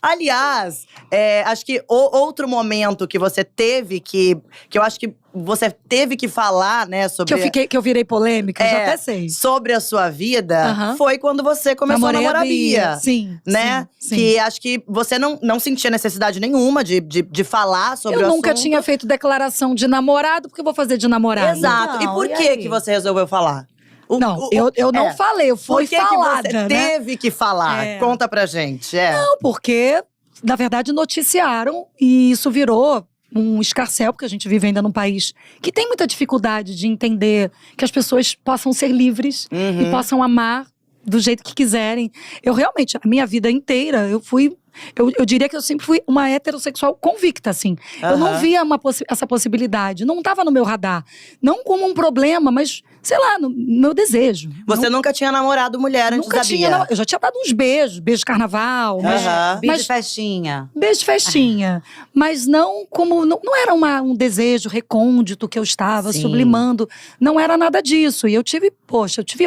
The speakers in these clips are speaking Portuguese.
Aliás, acho que outro momento que você teve que eu acho que você teve que falar, né, sobre… Que eu virei polêmica, já até sei. Sobre a sua vida, foi quando você começou a namorar a Bia. Sim, né? Sim. Que acho que você não sentia necessidade nenhuma de falar sobre o assunto. Eu nunca tinha feito declaração de namorado, porque eu vou fazer de namorado. Exato. E por que você resolveu falar? Eu não falei, eu fui falada, que você teve que falar? Conta pra gente. Não, porque, na verdade, noticiaram e isso virou um escarcéu, porque a gente vive ainda num país que tem muita dificuldade de entender que as pessoas possam ser livres e possam amar do jeito que quiserem. Eu realmente, a minha vida inteira, eu diria que eu sempre fui uma heterossexual convicta, assim. Eu não via essa possibilidade, não estava no meu radar. Não como um problema, mas, sei lá, no meu desejo. Você nunca tinha namorado mulher antes da Bia? Eu já tinha dado uns beijos de carnaval. Beijo de festinha. Beijo de festinha. Mas não como… Não era um desejo recôndito que eu estava sublimando. Não era nada disso. E eu tive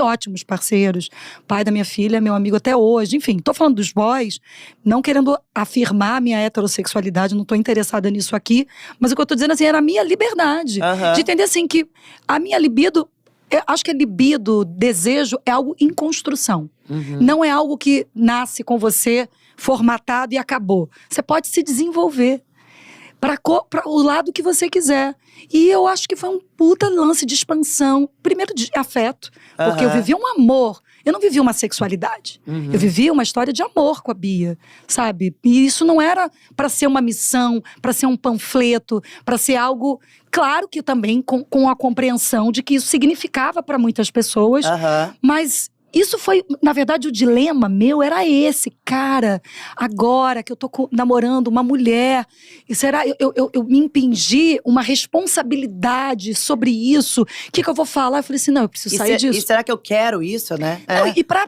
ótimos parceiros. Pai da minha filha, meu amigo até hoje. Enfim, tô falando dos boys, não querendo afirmar a minha heterossexualidade, não tô interessada nisso aqui. Mas o que eu tô dizendo, assim, era a minha liberdade. De entender, assim, que a minha libido… Eu acho que libido, desejo, é algo em construção. Não é algo que nasce com você formatado e acabou. Você pode se desenvolver para o lado que você quiser. E eu acho que foi um puta lance de expansão. Primeiro, de afeto. Porque eu vivi um amor. Eu não vivi uma sexualidade. Eu vivi uma história de amor com a Bia, sabe? E isso não era para ser uma missão, para ser um panfleto, para ser algo… Claro que também com a compreensão de que isso significava para muitas pessoas. Mas isso foi… Na verdade, o dilema meu era esse. Cara, agora que eu tô namorando uma mulher… E será… Eu me impingi uma responsabilidade sobre isso. O que eu vou falar? Eu falei assim, não, eu preciso sair disso. E será que eu quero isso, né? Não, e pra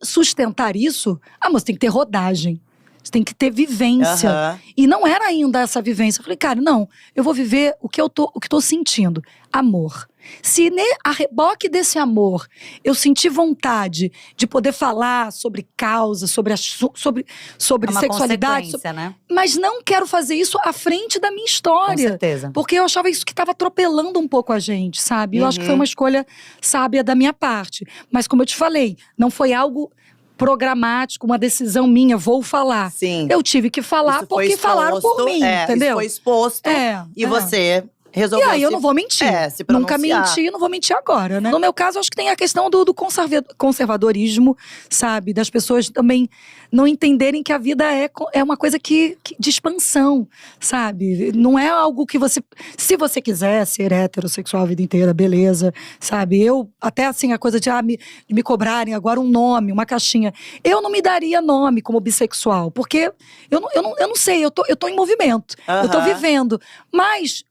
sustentar isso, você tem que ter rodagem. Você tem que ter vivência. E não era ainda essa vivência. Eu falei, cara, não, eu vou viver o que tô sentindo. Amor. Se a reboque desse amor eu senti vontade de poder falar sobre causa, sobre sexualidade, né? Mas não quero fazer isso à frente da minha história. Com certeza. Porque eu achava isso que estava atropelando um pouco a gente, sabe? Eu acho que foi uma escolha sábia da minha parte. Mas como eu te falei, não foi algo programático, uma decisão minha, vou falar. Sim. Eu tive que falar porque falaram por mim, entendeu? Isso foi exposto e você resolveu… E aí eu não vou mentir. Nunca menti, não vou mentir agora, né? No meu caso, acho que tem a questão do conservadorismo, sabe? Das pessoas também não entenderem que a vida é uma coisa de expansão, sabe? Não é algo que você… Se você quiser ser heterossexual a vida inteira, beleza, sabe? Eu, até assim, a coisa de me cobrarem agora um nome, uma caixinha. Eu não me daria nome como bissexual, porque eu não sei, eu tô em movimento. Eu tô vivendo. Mas…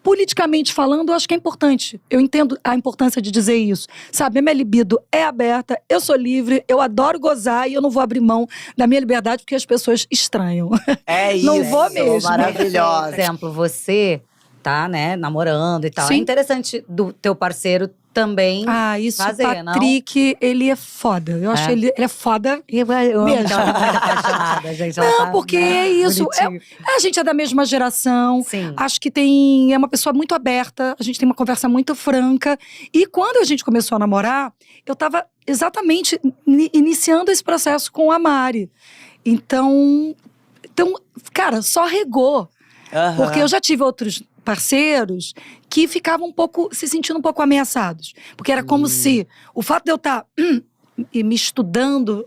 politicamente falando, eu acho que é importante. Eu entendo a importância de dizer isso. Sabe, a minha libido é aberta, eu sou livre, eu adoro gozar e eu não vou abrir mão da minha liberdade porque as pessoas estranham. É isso. Não vou mesmo. Maravilhosa. Por exemplo, você tá, né, namorando e tal. Sim. É interessante do teu parceiro também isso, fazer, o Patrick, ele é foda. Eu acho ele é foda mesmo. Apaixonada, gente. Não, porque é isso. A gente é da mesma geração. Sim. Acho que é uma pessoa muito aberta. A gente tem uma conversa muito franca. E quando a gente começou a namorar, eu tava exatamente iniciando esse processo com a Mari. Então, cara, só regou. Porque eu já tive outros parceiros que ficavam se sentindo um pouco ameaçados. Porque era como se o fato de eu estar me estudando,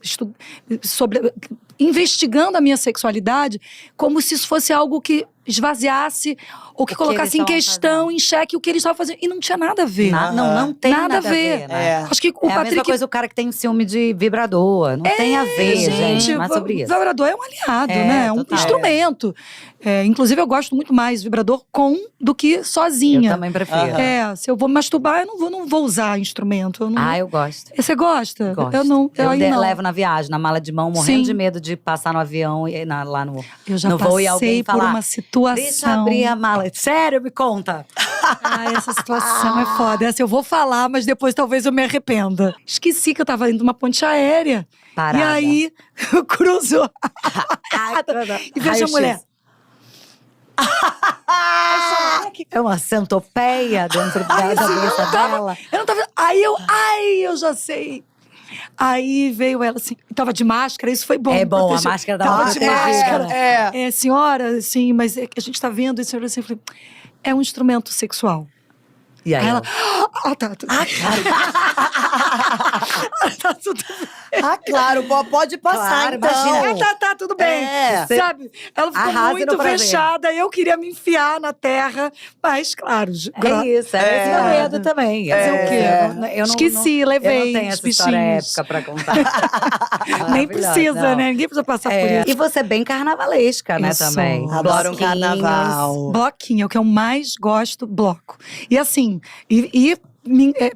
investigando a minha sexualidade, como se isso fosse algo que esvaziasse ou que colocasse em questão, em xeque o que eles estavam fazendo. E não tinha nada a ver. Não tem nada a ver. Né? Acho que o Patrick… a mesma coisa o cara que tem ciúme de vibrador. Não tem a ver, gente. Mas sobre isso. O vibrador é um aliado, né? É um instrumento. Inclusive, eu gosto muito mais vibrador do que sozinha. Eu também prefiro. Se eu vou me masturbar, eu não vou usar instrumento. Eu gosto. Você gosta? Gosto. Eu não. Eu levo na viagem, na mala de mão, morrendo de medo de passar no avião e lá no Eu já voo e passei alguém por falar, uma situação… deixa abrir a mala. Sério, me conta. Ai, essa situação é foda. Essa eu vou falar, mas depois talvez eu me arrependa. Esqueci que eu tava indo numa ponte aérea. Parada. E aí, cruzou. E vejo a mulher. É uma centopeia dentro da cabeça dela. Eu não tava. Eu já sei. Aí veio ela assim, tava de máscara, isso foi bom. É bom, a protegeu. máscara dá Tava uma de protegida. máscara. Senhora, assim, mas a gente tá vendo isso. Eu falei, é um instrumento sexual. E aí, Aí ela, tá, tudo bem. Tá tudo bem. Claro, pode passar, Claro, então. imagina. Tá, tudo bem. Sabe? Ela ficou Arrasa muito no prazer. fechada, eu queria me enfiar na terra, mas, claro… É isso, é esse meu medo também. Fazer o quê? Eu não, Esqueci, eu levei não tenho os essa história bichinhos. épica pra contar. Nem Maravilhosa, precisa, não. né? Ninguém precisa passar por isso. E você é bem carnavalesca, né, Eu sou. também. Adoro um Bloquinhos. carnaval. Bloquinho, é o que eu mais gosto, bloco. E assim,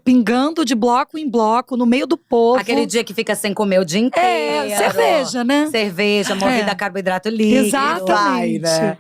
pingando de bloco em bloco, no meio do povo. Aquele dia que fica sem comer o dia inteiro. Cerveja, né? Cerveja, movida a carboidrato líquido. Exatamente. Vai, né?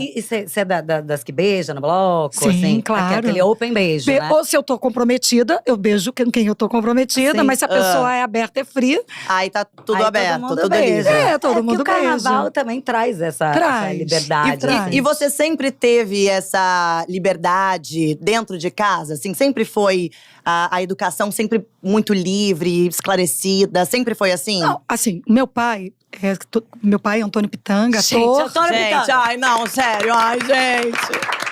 E você é das que beija no bloco? Sim, assim? claro. Aquele open beijo, né? Ou se eu tô comprometida, eu beijo quem eu tô comprometida, Sim. mas se a pessoa é aberta, é fria. Aí tá tudo Aí aberto, todo mundo tudo beija. livre. Todo mundo que o carnaval beija. também traz essa Traz. liberdade. traz. E você sempre teve essa liberdade dentro de casa? Assim, sempre foi a educação sempre muito livre, esclarecida? Sempre foi assim? Não, assim, meu pai é Antônio Pitanga, ator. Gente, ai, não, sério, ai, gente.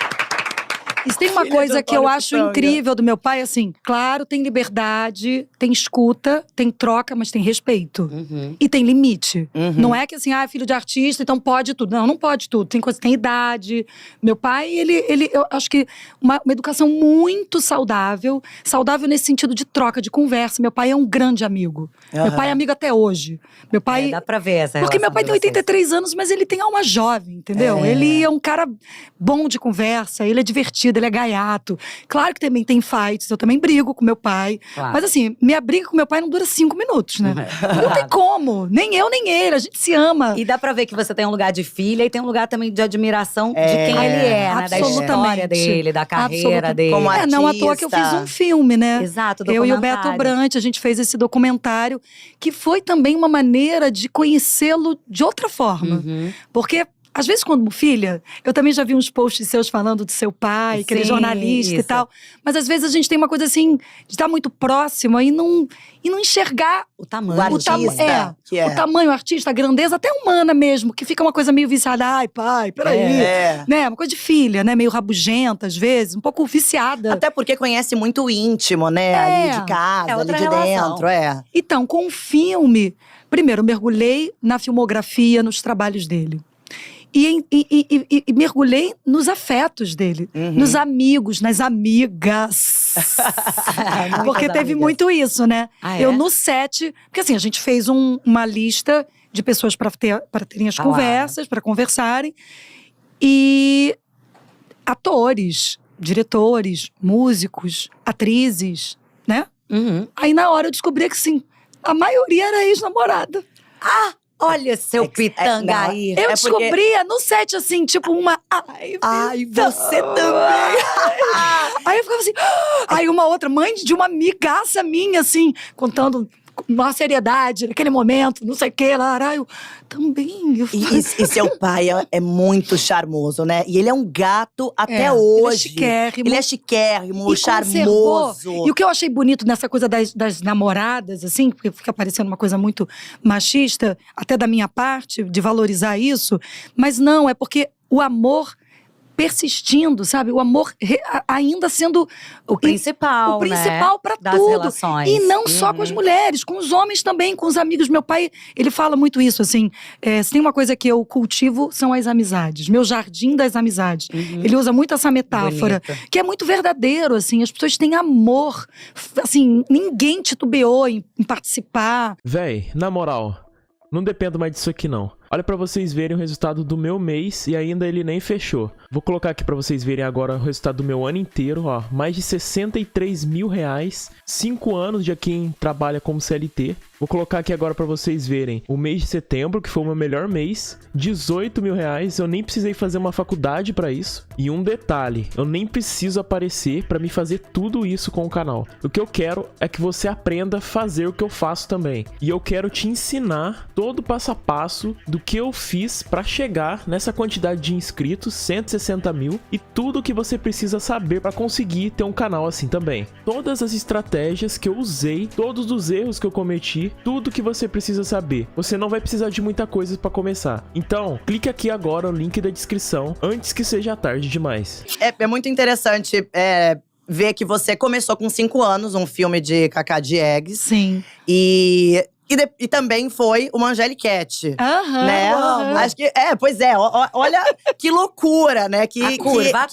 E tem uma Filha coisa de que eu Antônio acho Pitanga. incrível do meu pai, assim, claro, tem liberdade, tem escuta, tem troca, mas tem respeito. Uhum. E tem limite. Uhum. Não é que assim, filho de artista, então pode tudo. Não pode tudo. Tem coisa, tem idade. Meu pai, eu acho que uma educação muito saudável. Saudável nesse sentido de troca, de conversa. Meu pai é um grande amigo. Meu pai é amigo até hoje. Meu pai… Dá pra ver essa Porque meu relação pai de tem vocês. 83 anos, mas ele tem alma jovem, entendeu? Ele é um cara bom de conversa, ele é divertido, ele é gaiato. Claro que também tem fights, eu também brigo com meu pai. Claro. Mas assim, minha briga com meu pai não dura 5 minutos, né? Não tem como. Nem eu, nem ele. A gente se ama. E dá pra ver que você tem um lugar de filha e tem um lugar também de admiração de quem ele é, né? Da história Absolutamente. dele, da carreira Absolutamente. dele. Como Não à toa que eu fiz artista. um filme, né? Exato, Eu e o documentário. Beto Brant, a gente fez esse documentário, que foi também uma maneira de conhecê-lo de outra forma. Uhum. Porque, às vezes, quando filha, eu também já vi uns posts seus falando do seu pai, que ele é Sim, jornalista e isso. tal. Mas às vezes a gente tem uma coisa assim, de estar muito próxima e não enxergar O tamanho. O artista, que é. o tamanho, o artista, a grandeza, até humana mesmo, que fica uma coisa meio viciada. Ai, pai, peraí. Né? Uma coisa de filha, né? Meio rabugenta, às vezes, um pouco viciada. Até porque conhece muito o íntimo, né? Ali de casa, É ali outra de relação. dentro, Então, com o filme, primeiro, eu mergulhei na filmografia, nos trabalhos dele. E mergulhei nos afetos dele, nos amigos, nas amigas. Porque teve amigas. muito isso, né? Ah, é? Eu no set, porque assim, a gente fez uma lista de pessoas para terem as Ah, conversas, para conversarem. E atores, diretores, músicos, atrizes, né? Uhum. Aí na hora eu descobri que sim, a maioria era ex-namorada. Olha seu pitanga não, aí. Eu porque- descobria no set, assim, tipo uma… Ai, você também! Aí eu ficava assim… Aí uma outra, mãe de uma amigaça minha, assim, contando uma seriedade naquele momento, não sei o quê. Lá, eu também… Eu E seu pai é muito charmoso, né? E ele é um gato até hoje. Ele é chiquérrimo. Ele é chiquérrimo, E conservou. charmoso. E o que eu achei bonito nessa coisa das namoradas, assim, porque fica parecendo uma coisa muito machista, até da minha parte, de valorizar isso, mas não, é porque o amor persistindo, sabe? O amor ainda sendo O principal, né? para Das tudo. relações. E não só com as mulheres, com os homens também, com os amigos. Meu pai, ele fala muito isso, assim. Se tem uma coisa que eu cultivo, são as amizades. Meu jardim das amizades. Ele usa muito essa metáfora. Bonito. Que é muito verdadeiro, assim. As pessoas têm amor. Assim, ninguém titubeou em participar. Véi, na moral, não dependo mais disso aqui não. Olha pra vocês verem o resultado do meu mês e ainda ele nem fechou. Vou colocar aqui pra vocês verem agora o resultado do meu ano inteiro, ó. Mais de 63 mil reais, 5 anos de quem trabalha como CLT. Vou colocar aqui agora pra vocês verem o mês de setembro, que foi o meu melhor mês. 18 mil reais, eu nem precisei fazer uma faculdade pra isso. E um detalhe, eu nem preciso aparecer pra me fazer tudo isso com o canal. O que eu quero é que você aprenda a fazer o que eu faço também. E eu quero te ensinar todo o passo a passo do que eu fiz pra chegar nessa quantidade de inscritos, 160 mil, e tudo o que você precisa saber pra conseguir ter um canal assim também. Todas as estratégias que eu usei, todos os erros que eu cometi, tudo que você precisa saber. Você não vai precisar de muita coisa pra começar. Então, clique aqui agora no link da descrição, antes que seja tarde demais. É muito interessante ver que você começou com 5 anos, um filme de Cacá Diegues. Sim. E também foi uma Angeliquete. Aham, Né? aham. Acho que. Pois é, olha que loucura, né? Que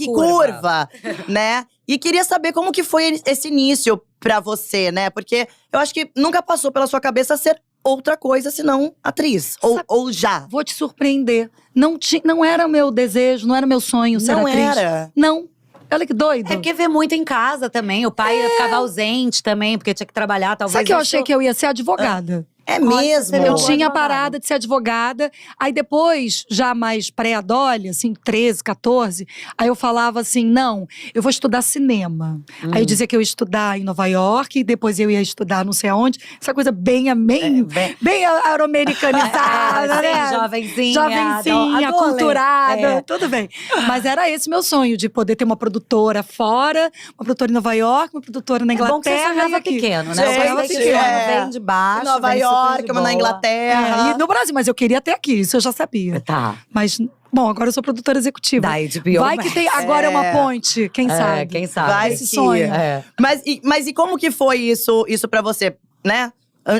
curva, né? E queria saber como que foi esse início pra você, né? Porque eu acho que nunca passou pela sua cabeça ser outra coisa senão atriz. Ou já. Vou te surpreender. Não era meu desejo, não era meu sonho ser Não atriz. era? Não. Olha que doido. É porque vê muito em casa também. O pai ficava ausente também, porque tinha que trabalhar, talvez. Sabe que eu achei que eu ia ser advogada? É mesmo? Eu Boa tinha advogada. parada de ser advogada. Aí depois, já mais pré-adolescente, assim, 13, 14… Aí eu falava assim, não, eu vou estudar cinema. Aí eu dizia que eu ia estudar em Nova York. E depois eu ia estudar não sei aonde. Essa coisa bem aero-americanizada, né? Jovenzinha. Jovencinha, adolescente. culturada, tudo bem. Mas era esse meu sonho, de poder ter uma produtora fora. Uma produtora em Nova York, uma produtora na É bom que você Inglaterra. sonhava e aqui. pequeno, né? Gente, Você sonhava pequeno, vem de baixo, Em Nova vem super York, de na boa. Inglaterra. E no Brasil, mas eu queria até aqui, isso eu já sabia. Tá. Mas, bom, agora eu sou produtora executiva. Da HBO Vai que tem, agora é uma ponte, quem sabe? Quem sabe. Vai Esse que- sonho. É. Mas e como que foi isso pra você, né?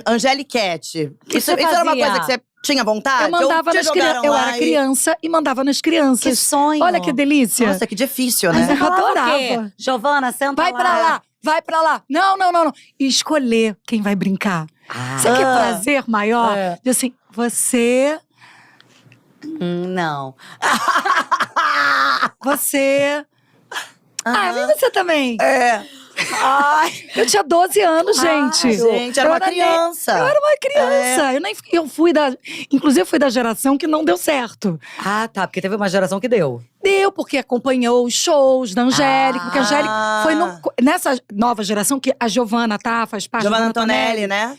Angeliquete. Que Isso você era uma fazia? coisa que você tinha vontade? Eu mandava Ou te nas crianças. jogaram Eu lá era e- criança e mandava nas crianças. Que sonho. Olha que delícia. Nossa, que difícil, Mas né? eu Falava o adorava. quê? Giovana, senta Vai pra lá, vai pra lá. Não. E escolher quem vai brincar. Ah. Você quer prazer maior? É. De assim, você, Não. você… e você também. Ai, Eu tinha 12 anos, gente. gente, era Eu uma criança. Eu era uma criança. Eu fui inclusive fui da geração que não deu certo. Ah, tá. Porque teve uma geração que deu. Deu, porque acompanhou os shows da Angélica. Porque a Angélica foi nessa nova geração que a Giovana faz parte. Giovanna da Antonelli, né?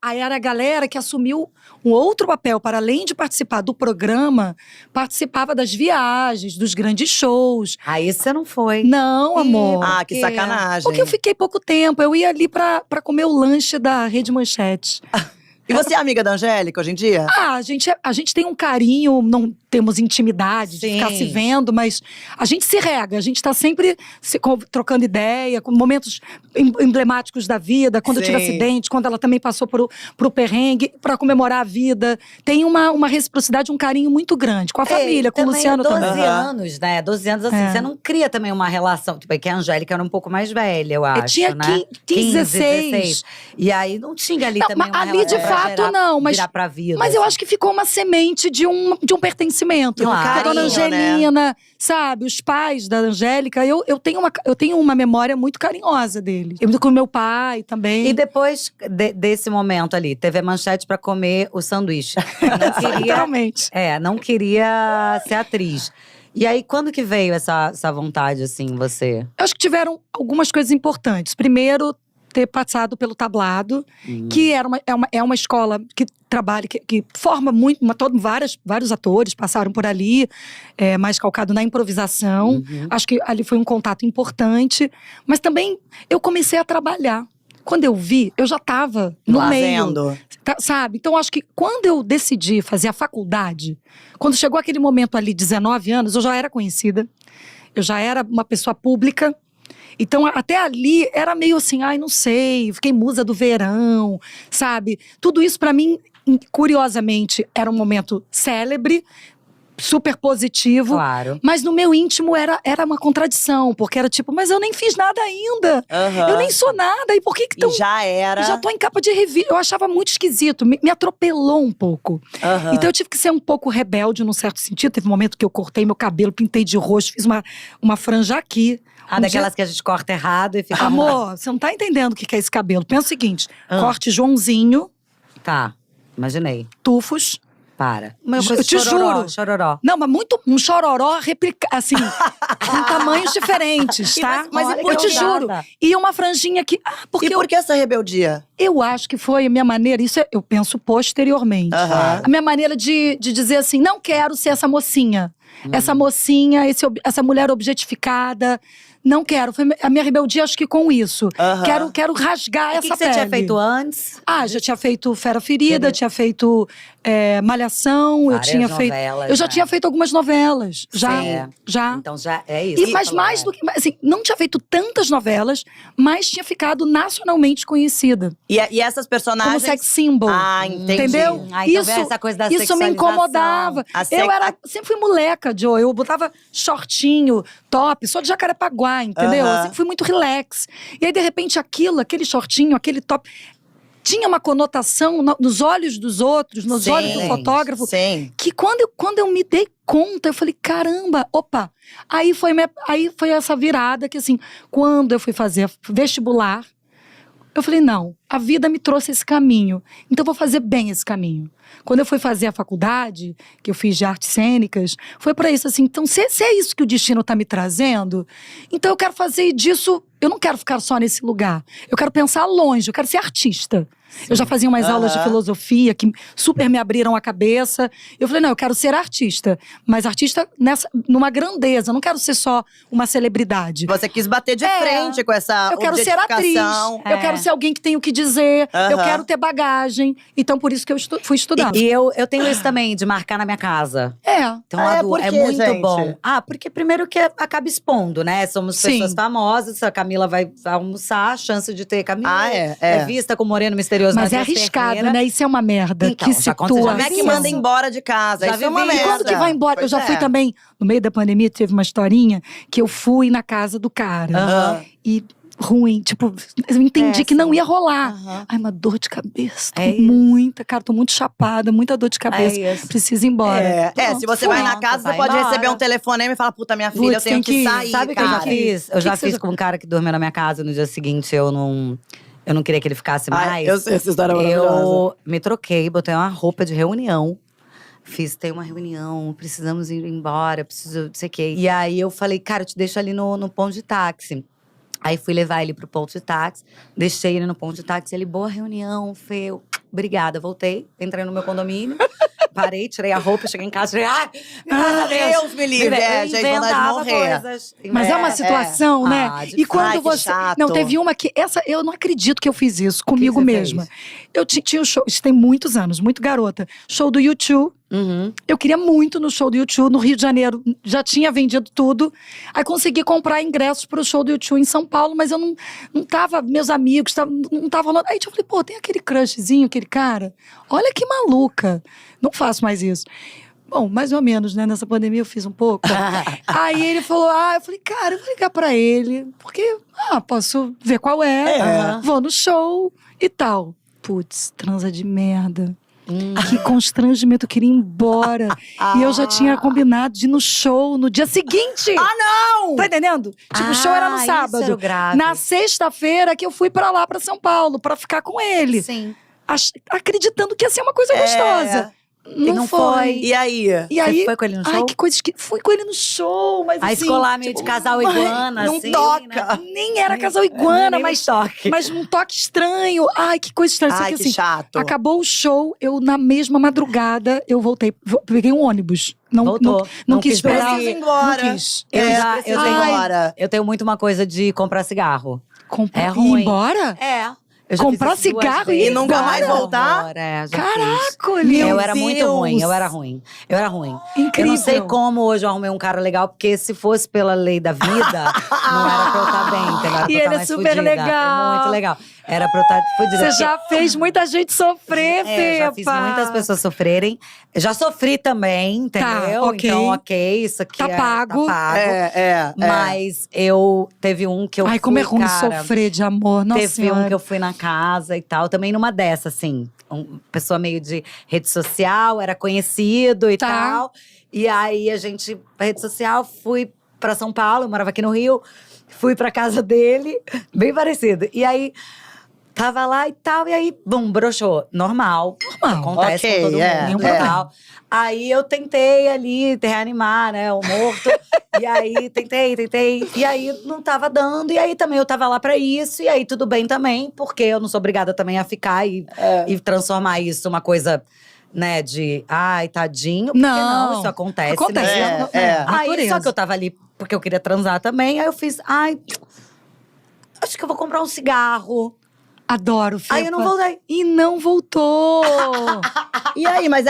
Aí era a galera que assumiu um outro papel. Para além de participar do programa, participava das viagens, dos grandes shows. Aí você não foi. Não, amor. Ah, que sacanagem. Porque eu fiquei pouco tempo. Eu ia ali pra comer o lanche da Rede Manchete. E você é amiga da Angélica hoje em dia? A gente tem um carinho, não temos intimidade de ficar Sim. se vendo, mas a gente se rega, a gente tá sempre trocando ideia, com momentos emblemáticos da vida, quando eu tive Sim. acidente, quando ela também passou pro perrengue, pra comemorar a vida. Tem uma reciprocidade, um carinho muito grande com a família, com o também Luciano 12 também. anos, né? 12 anos, assim, você não cria também uma relação. Tipo, é que a Angélica era um pouco mais velha, eu acho, tinha né? 15, 16. E aí não tinha ali Não, também mas uma ali, de relação pra fato, não, mas- virar pra vida. Mas eu assim. acho que ficou uma semente de um pertencimento. Claro. A dona Carinho, Angelina, sabe? Os pais da Angélica, eu tenho uma memória muito carinhosa deles. Eu com meu pai também. E depois desse momento ali, teve a Manchete pra comer o sanduíche. Não queria, Literalmente. não queria ser atriz. E aí, quando que veio essa vontade, assim, em você? Eu acho que tiveram algumas coisas importantes. Primeiro, ter passado pelo Tablado, que é uma escola que trabalha, que forma muito, vários atores passaram por ali, mais calcado na improvisação. Acho que ali foi um contato importante. Mas também eu comecei a trabalhar. Quando eu vi, eu já estava no meio. Fazendo. Sabe? Então, acho que quando eu decidi fazer a faculdade, quando chegou aquele momento ali, 19 anos, eu já era conhecida. Eu já era uma pessoa pública. Então, até ali, era meio assim, não sei, fiquei musa do verão, sabe? Tudo isso, pra mim, curiosamente, era um momento célebre, super positivo. Claro. Mas no meu íntimo era uma contradição, porque era tipo, mas eu nem fiz nada ainda. Aham. Eu nem sou nada, e por que E já era. já tô em capa de revista. Eu achava muito esquisito, me atropelou um pouco. Aham. Então eu tive que ser um pouco rebelde num certo sentido. Teve um momento que eu cortei meu cabelo, pintei de roxo, fiz uma franja aqui. Um Daquelas que a gente corta errado e fica… Amor, você não tá entendendo o que é esse cabelo. Pensa o seguinte, corte Joãozinho, Tá, imaginei. Tufos. Para. Eu te juro. Chororó. Não, mas muito um chororó assim, com tamanhos diferentes, tá? Mas eu te juro. E uma franjinha que… E por que essa rebeldia? Eu acho que foi a minha maneira, eu penso posteriormente. A minha maneira de dizer assim, não quero ser essa mocinha. Essa mocinha, essa mulher objetificada. Não quero. Foi a minha rebeldia, acho que com isso. Quero rasgar essa pele. O que você tinha feito antes? Já tinha feito Fera Ferida, tinha feito Malhação. Várias eu tinha feito. novelas, Eu já tinha feito algumas novelas. Já. Então já é isso. Mas mais do que. Assim, não tinha feito tantas novelas, mas tinha ficado nacionalmente conhecida. E essas personagens. Como sex symbol. Entendi. Entendeu? Então essa coisa da isso me incomodava. Eu sempre fui moleca, Joe. Eu botava shortinho, top, sou de Jacarepaguá, entendeu? Eu sempre fui muito relax. E aí, de repente, aquele shortinho, aquele top, tinha uma conotação nos olhos dos outros, nos olhos do fotógrafo. Sim. Que quando eu me dei conta, eu falei, caramba, opa. Aí foi essa virada que, assim, quando eu fui fazer vestibular, eu falei, não, a vida me trouxe esse caminho, então eu vou fazer bem esse caminho. Quando eu fui fazer a faculdade, que eu fiz de artes cênicas, foi pra isso, assim, então se é isso que o destino tá me trazendo, então eu quero fazer disso, eu não quero ficar só nesse lugar. Eu quero pensar longe, eu quero ser artista. Sim. Eu já fazia umas aulas de filosofia que super me abriram a cabeça. Eu falei, não, eu quero ser artista. Mas artista numa grandeza. Eu não quero ser só uma celebridade. Você quis bater de frente com essa eu quero ser atriz. Eu quero ser alguém que tem o que dizer. Eu quero ter bagagem. Então, por isso que eu fui estudar. E eu tenho isso também, de marcar na minha casa. Então, é muito gente? Bom. Porque primeiro que acaba expondo, né? Somos pessoas famosas. A Camila vai almoçar. A chance de ter Camila é vista com moreno misterioso. Mas é arriscado, né? Isso é uma merda. Então, que situa. Como é que manda embora de casa? Isso é uma merda. E quando que vai embora? Eu já fui também, no meio da pandemia, teve uma historinha que eu fui na casa do cara. E ruim, tipo, eu entendi que não ia rolar. Ai, uma dor de cabeça. Tô muito chapada, muita dor de cabeça. Preciso ir embora. Se você vai na casa, você pode receber um telefonema e falar, puta, minha filha, eu tenho que sair. Sabe o que eu já fiz? Eu já fiz com um cara que dormiu na minha casa, no dia seguinte eu não queria que ele ficasse mais. Eu sei essa história maravilhosa. Eu me troquei, botei uma roupa de reunião. Tem uma reunião, precisamos ir embora, preciso, não sei o quê. E aí eu falei, cara, eu te deixo ali no ponto de táxi. Aí fui levar ele pro ponto de táxi, deixei ele no ponto de táxi. Ele, boa reunião, Fê. Obrigada, voltei, entrei no meu condomínio. Parei, tirei a roupa, cheguei em casa, falei, Deus me livre, gente, vontade de morrer. Mas é uma situação, né? E quando você… chato. Não, teve uma que… eu não acredito que eu fiz isso comigo mesma. Eu tinha um show, isso tem muitos anos, muito garota. Show do U2. Eu queria muito no show do U2, no Rio de Janeiro. Já tinha vendido tudo. Aí consegui comprar ingressos pro show do U2 em São Paulo, mas eu não tava… Meus amigos, não tava rolando. Aí eu falei, pô, tem aquele crushzinho, aquele cara. Olha que maluca. Não faço mais isso. Bom, mais ou menos, né? Nessa pandemia eu fiz um pouco. Aí ele falou, eu falei, cara, eu vou ligar pra ele. Porque, posso ver qual é. Vou no show e tal. Putz, transa de merda. Que constrangimento, eu queria ir embora. E eu já tinha combinado de ir no show no dia seguinte. Não! Tá entendendo? Tipo, o show era no sábado. Isso era grave. Na sexta-feira que eu fui pra lá, pra São Paulo, pra ficar com ele. Sim. Acreditando que ia ser uma coisa gostosa. Não foi. E aí? Você foi com ele no show? Ai, que coisa que fui com ele no show, mas a assim… escolar meio de casal iguana, não assim. toca. Né? Nem era casal iguana, mas um toque estranho. Ai, que coisa estranha. Ai, que que assim, chato. acabou o show, eu na mesma madrugada, eu voltei. Peguei um ônibus. Não quis esperar. Preciso ir embora. Não quis. Eu tenho muito uma coisa de comprar cigarro. É ruim. Ir embora? Comprar cigarro e nunca mais voltar? Caraca, eu era muito ruim, eu era ruim. Incrível. Eu não sei como hoje eu arrumei um cara legal, porque se fosse pela lei da vida, não era pra eu estar bem, entendeu? Era pra e eu ele mais é super fudida. legal. É muito legal. Era pra eu estar fudida. Você já fez muita gente sofrer, Pepa. Já fiz muitas pessoas sofrerem. Já sofri também, entendeu? Ok. Então, isso aqui Tá pago. Mas teve um que eu fui, ai, como é ruim cara, sofrer de amor, nossa teve senhora. um que eu fui na casa e tal, também numa dessa, assim. Uma pessoa meio de rede social, era conhecido e tal. E aí, rede social, fui pra São Paulo, eu morava aqui no Rio. Fui pra casa dele, bem parecido. E aí… Tava lá e tal, e aí, bum, broxou. Normal. Acontece com todo mundo, normal. Aí eu tentei ali reanimar, né, o morto. E aí, tentei. E aí, não tava dando. E aí, também, eu tava lá pra isso. E aí, tudo bem também. Porque eu não sou obrigada também a ficar e transformar isso numa coisa… né, de… Ai, tadinho. Porque não, isso acontece. Acontece, né? Aí, só que eu tava ali porque eu queria transar também. Aí eu fiz… Ai, acho que eu vou comprar um cigarro. Adoro, Fepa. Aí eu não voltei. E não voltou! E aí, mas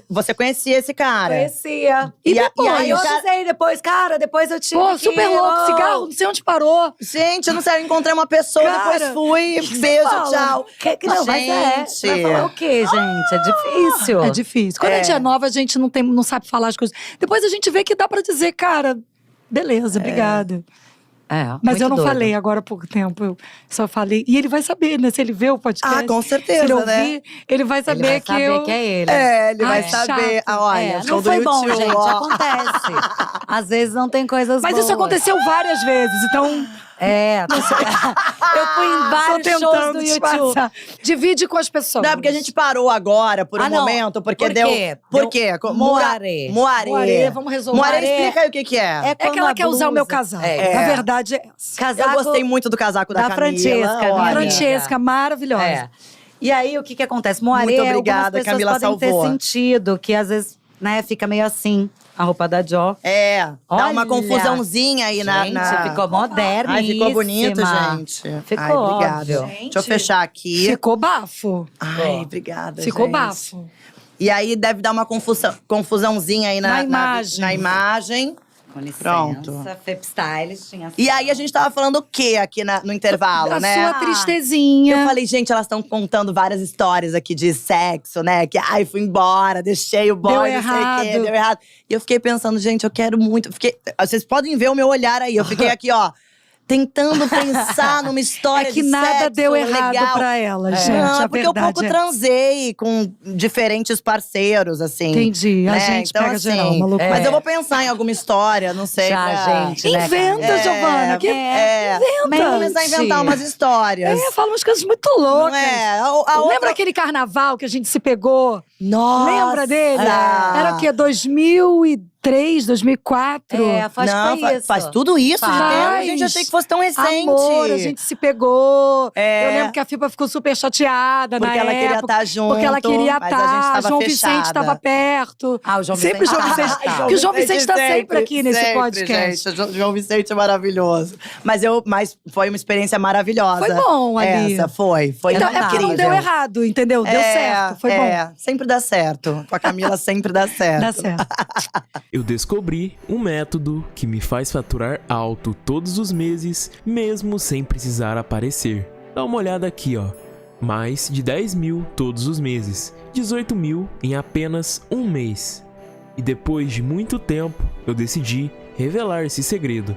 você conhecia esse cara? Conhecia. E depois? Aí eu avisei depois, cara, depois eu tive Pô, super louco, cigarro, não sei onde parou. Gente, eu não sei, eu encontrei uma pessoa, Cara, depois fui, beijo, tchau. Não, mas vai falar o quê, gente? É difícil. É difícil. Quando a gente é nova, a gente não sabe falar as coisas. Depois a gente vê que dá pra dizer, cara, beleza, obrigada. Mas eu não falei agora há pouco tempo, eu só falei. E ele vai saber, né? Se ele vê o podcast. Ah, com certeza, se ele ouvir, né? ele vai saber que eu… que é ele. Ele vai saber. chato. Olha, Não foi bom, gente. Acontece. Às vezes não tem coisas Mas boas. isso aconteceu várias vezes, então… Eu fui em vários shows do YouTube. Divide com as pessoas. Não, porque a gente parou agora por um momento, porque deu… Por quê? Moaré. Moaré, vamos resolver. Moaré, explica aí o que é. É que ela quer usar o meu casaco. Na verdade, é essa. Eu gostei muito do casaco da Camila. Francesca. Olha. Francesca, maravilhosa. E aí, o que acontece? Moaré, muito obrigada, algumas pessoas Camila podem salvou. ter sentido, que às vezes, né, fica meio assim, a roupa da Jo. Dá uma Olha. confusãozinha aí Gente, na… ficou moderníssima. Ai, ficou bonito, gente. Ficou, Ai, obrigada. óbvio. Deixa eu fechar aqui. Ficou bafo. Ai, obrigada, Ficou gente. bafo. E aí deve dar uma confusãozinha aí Na imagem. na imagem. Com licença. Pronto. Fep Stylist tinha… E aí a gente tava falando o quê aqui no intervalo, A né? sua tristezinha. Eu falei, gente, elas estão contando várias histórias aqui de sexo, né? Que, ai, fui embora, deixei o boy, Deu não sei o quê, errado. deu errado. E eu fiquei pensando, gente, eu quero muito… Vocês podem ver o meu olhar aí. Eu fiquei aqui, ó… Tentando pensar numa história É que de nada sexo deu errado legal. pra ela, gente. Não, a porque eu verdade pouco é… transei com diferentes parceiros, assim. Entendi. A né? gente Então, pega assim, geral, uma loucura. Mas eu vou pensar em alguma história, não sei. Já, pra… gente, né, Inventa, cara? Giovana. Vamos começar a inventar umas histórias. Fala umas coisas muito loucas. Não é? Lembra aquele carnaval que a gente se pegou? Nossa! Lembra dele? Era o quê? 2003, 2004? Faz Não, foi isso. faz tudo isso de Faz. tempo. Gente, eu achei que fosse tão recente. Amor, a gente se pegou. Eu lembro que a Fipa ficou super chateada Porque na ela queria época. estar junto. Porque ela queria mas a gente estar. tava João fechada. Vicente estava perto. Ah, o João Sempre Vicente. o João Vicente. Tá. Que o João Vicente tá sempre aqui nesse sempre, podcast. Gente, o João Vicente é maravilhoso. Mas foi uma experiência maravilhosa. Foi bom ali. Essa foi. Então, é porque incrível. não deu errado, entendeu? Deu certo, foi bom. Sempre dá certo. Com a Camila sempre dá certo. Dá certo. Eu descobri um método que me faz faturar alto todos os meses, mesmo sem precisar aparecer. Dá uma olhada aqui, ó. Mais de 10 mil todos os meses, 18 mil em apenas um mês. E depois de muito tempo, eu decidi revelar esse segredo.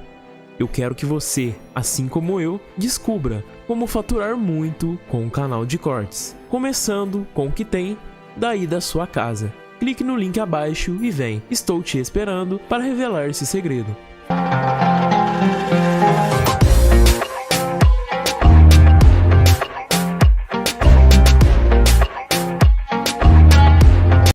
Eu quero que você, assim como eu, descubra como faturar muito com o canal de cortes, começando com o que tem daí da sua casa. Clique no link abaixo e vem. Estou te esperando para revelar esse segredo.